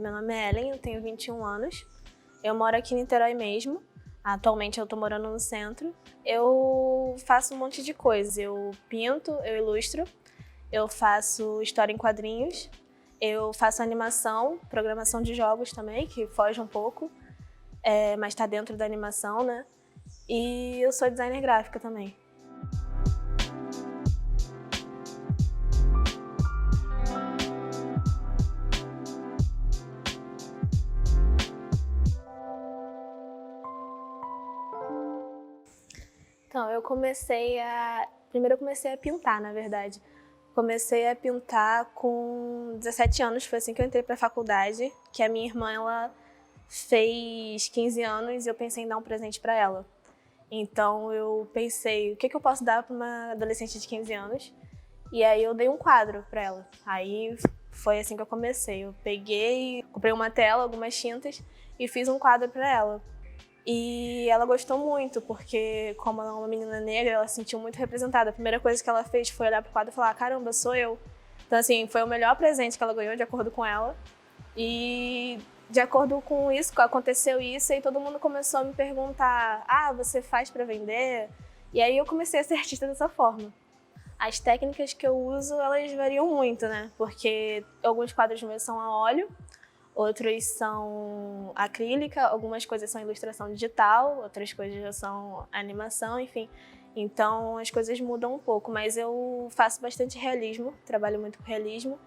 Meu nome é Ellen, eu tenho 21 anos. Eu moro aqui em Niterói mesmo. Atualmente eu tô morando no centro. Eu faço um monte de coisas. Eu pinto, eu ilustro, eu faço história em quadrinhos, eu faço animação, programação de jogos também, que foge um pouco, mas tá dentro da animação, né? E eu sou designer gráfica também. Então, primeiro eu comecei a pintar, na verdade. Comecei a pintar com 17 anos, foi assim que eu entrei para a faculdade, que a minha irmã, ela fez 15 anos e eu pensei em dar um presente para ela. Então eu pensei, o que eu posso dar para uma adolescente de 15 anos? E aí eu dei um quadro para ela. Aí foi assim que eu comecei. Eu peguei, comprei uma tela, algumas tintas e fiz um quadro para ela. E ela gostou muito, porque como ela é uma menina negra, ela se sentiu muito representada. A primeira coisa que ela fez foi olhar pro quadro e falar, caramba, sou eu. Então assim, foi o melhor presente que ela ganhou, de acordo com ela. E de acordo com isso, aconteceu isso, e todo mundo começou a me perguntar, você faz para vender? E aí eu comecei a ser artista dessa forma. As técnicas que eu uso, elas variam muito, né? Porque alguns quadros meus são a óleo, outros são acrílica, algumas coisas são ilustração digital, outras coisas já são animação, enfim. Então as coisas mudam um pouco, mas eu faço bastante realismo, trabalho muito com realismo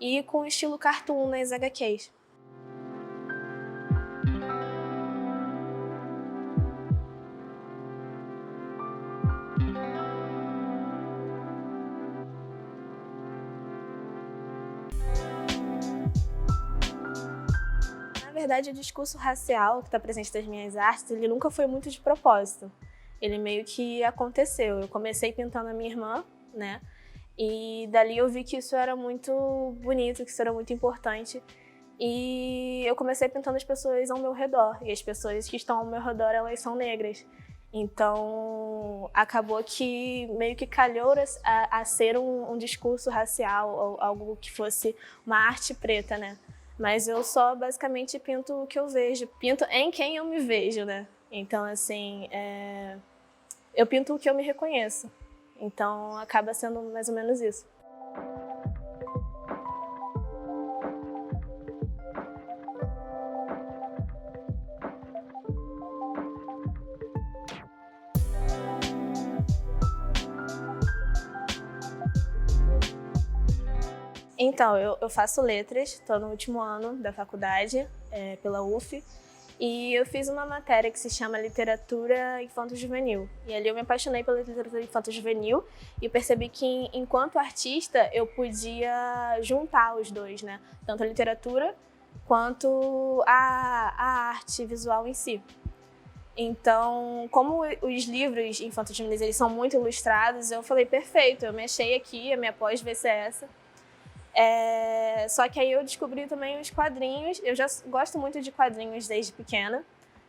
e com estilo cartoon nas HQs. Na verdade, o discurso racial que está presente nas minhas artes, ele nunca foi muito de propósito. Ele meio que aconteceu. Eu comecei pintando a minha irmã, né? E dali eu vi que isso era muito bonito, que isso era muito importante. E eu comecei pintando as pessoas ao meu redor. E as pessoas que estão ao meu redor, elas são negras. Então, acabou que meio que calhou a ser um discurso racial, ou algo que fosse uma arte preta, né? Mas eu só basicamente pinto o que eu vejo, pinto em quem eu me vejo, né? Então, assim, eu pinto o que eu me reconheço. Então, acaba sendo mais ou menos isso. Então, eu faço letras, estou no último ano da faculdade, pela UF, e eu fiz uma matéria que se chama Literatura Infanto-Juvenil. E ali eu me apaixonei pela literatura infanto-juvenil e percebi que, enquanto artista, eu podia juntar os dois, né? Tanto a literatura quanto a arte visual em si. Então, como os livros infanto-juvenis eles são muito ilustrados, eu falei, perfeito, eu me achei aqui, a minha pós vai ser essa. Só que aí eu descobri também os quadrinhos. Eu já gosto muito de quadrinhos desde pequena,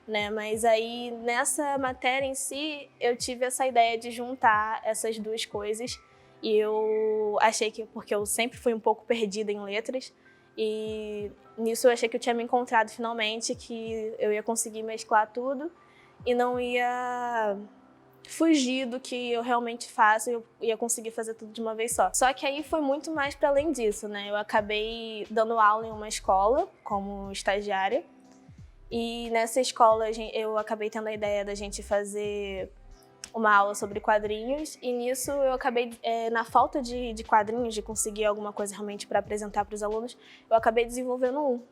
né? Mas aí nessa matéria em si eu tive essa ideia de juntar essas duas coisas. E eu achei que, porque eu sempre fui um pouco perdida em letras, e nisso eu achei que eu tinha me encontrado finalmente, que eu ia conseguir mesclar tudo e não ia fugir do que eu realmente faço e eu ia conseguir fazer tudo de uma vez só. Só que aí foi muito mais para além disso, né? Eu acabei dando aula em uma escola como estagiária e nessa escola eu acabei tendo a ideia da gente fazer uma aula sobre quadrinhos e nisso eu acabei, na falta de quadrinhos, de conseguir alguma coisa realmente para apresentar para os alunos, eu acabei desenvolvendo um.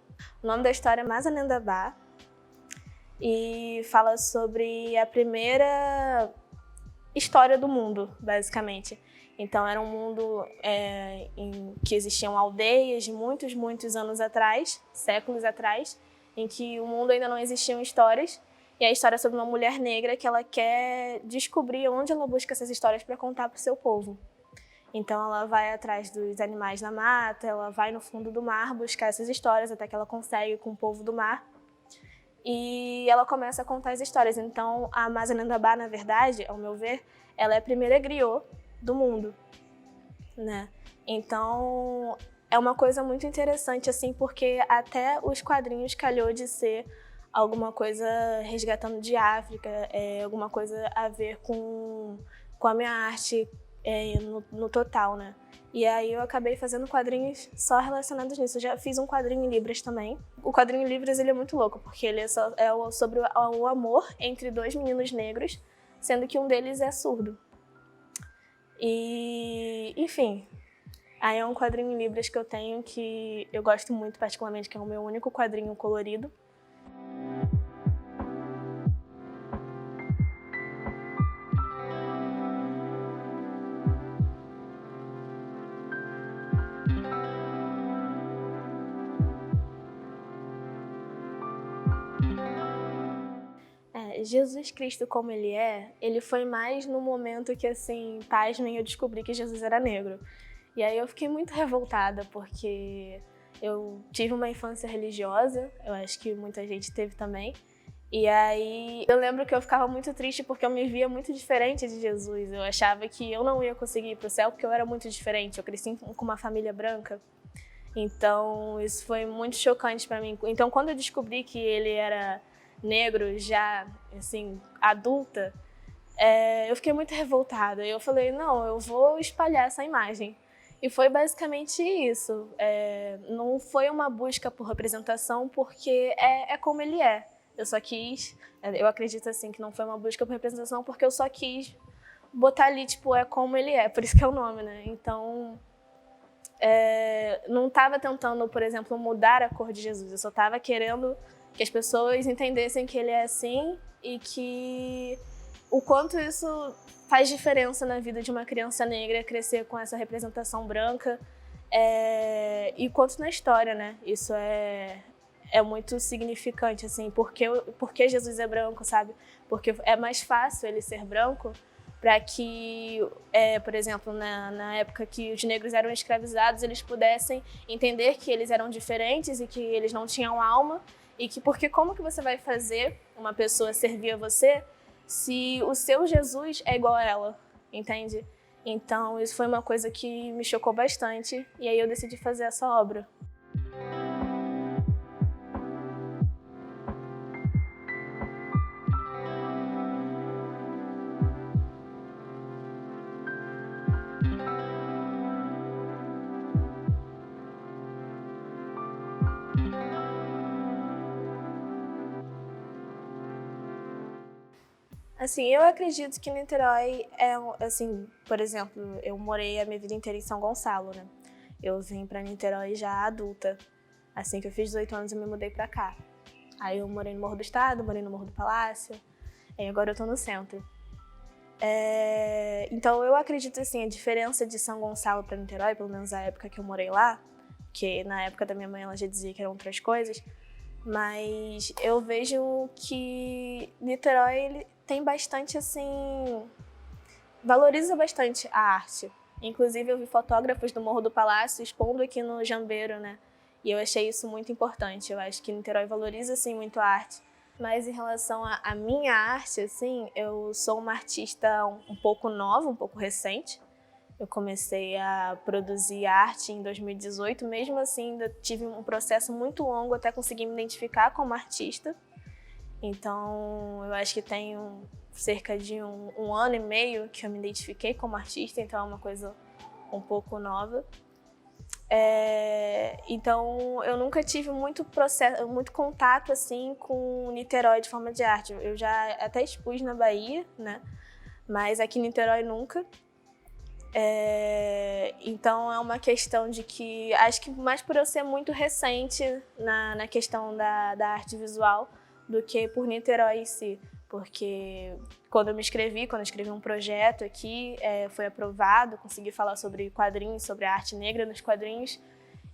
O nome da história é Mazanendabá e fala sobre a primeira história do mundo, basicamente. Então era um mundo em que existiam aldeias de muitos anos atrás, séculos atrás, em que o mundo ainda não existiam histórias, e a história é sobre uma mulher negra que ela quer descobrir onde ela busca essas histórias para contar para o seu povo. Então ela vai atrás dos animais na mata, ela vai no fundo do mar buscar essas histórias até que ela consegue com o povo do mar. E ela começa a contar as histórias. Então, a Mazanendabá, na verdade, ao meu ver, ela é a primeira griot do mundo, né? Então, é uma coisa muito interessante, assim, porque até os quadrinhos calhou de ser alguma coisa resgatando de África, alguma coisa a ver com a minha arte no total, né? E aí eu acabei fazendo quadrinhos só relacionados nisso. Eu já fiz um quadrinho em Libras também. O quadrinho em Libras ele é muito louco, porque ele é sobre o amor entre dois meninos negros, sendo que um deles é surdo. E, enfim, aí é um quadrinho em Libras que eu tenho que eu gosto muito particularmente, que é o meu único quadrinho colorido. Jesus Cristo como ele foi mais no momento que, assim, pasmem, eu descobri que Jesus era negro. E aí eu fiquei muito revoltada, porque eu tive uma infância religiosa, eu acho que muita gente teve também. E aí eu lembro que eu ficava muito triste porque eu me via muito diferente de Jesus. Eu achava que eu não ia conseguir ir pro céu porque eu era muito diferente. Eu cresci com uma família branca. Então isso foi muito chocante pra mim. Então quando eu descobri que ele era negro já, assim, adulta, eu fiquei muito revoltada. Eu falei, não, eu vou espalhar essa imagem. E foi basicamente isso. Não foi uma busca por representação, porque é como ele é. Eu só quis, eu acredito assim, que não foi uma busca por representação, porque eu só quis botar ali, tipo, é como ele é, por isso que é o nome, né? Então, não estava tentando, por exemplo, mudar a cor de Jesus. Eu só estava querendo que as pessoas entendessem que ele é assim e que o quanto isso faz diferença na vida de uma criança negra crescer com essa representação branca, e quanto na história, né? Isso é muito significante, assim, porque Jesus é branco, sabe? Porque é mais fácil ele ser branco para que, por exemplo, na época que os negros eram escravizados, eles pudessem entender que eles eram diferentes e que eles não tinham alma, e que porque como que você vai fazer uma pessoa servir a você se o seu Jesus é igual a ela, entende? Então isso foi uma coisa que me chocou bastante, e aí eu decidi fazer essa obra. Assim, eu acredito que Niterói assim, por exemplo, eu morei a minha vida inteira em São Gonçalo, né? Eu vim pra Niterói já adulta. Assim que eu fiz 18 anos, eu me mudei pra cá. Aí eu morei no Morro do Estado, morei no Morro do Palácio, e agora eu tô no centro. Então eu acredito, assim, a diferença de São Gonçalo pra Niterói, pelo menos a época que eu morei lá, que na época da minha mãe ela já dizia que eram outras coisas, mas eu vejo que Niterói ele tem bastante, assim, valoriza bastante a arte. Inclusive eu vi fotógrafos do Morro do Palácio expondo aqui no Jambeiro, né? E eu achei isso muito importante. Eu acho que Niterói valoriza, assim, muito a arte. Mas em relação à minha arte, assim, eu sou uma artista um pouco nova, um pouco recente. Eu comecei a produzir arte em 2018, mesmo assim ainda tive um processo muito longo até conseguir me identificar como artista. Então eu acho que tenho cerca de um ano e meio que eu me identifiquei como artista, então é uma coisa um pouco nova. Então eu nunca tive muito contato assim com Niterói de forma de arte. Eu já até expus na Bahia, né? Mas aqui em Niterói nunca. Então é uma questão de que, acho que mais por eu ser muito recente na questão da arte visual do que por Niterói em si, porque quando eu escrevi um projeto aqui, foi aprovado, consegui falar sobre quadrinhos, sobre a arte negra nos quadrinhos,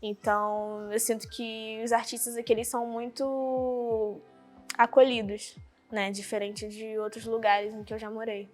então eu sinto que os artistas aqui eles são muito acolhidos, né, diferente de outros lugares em que eu já morei.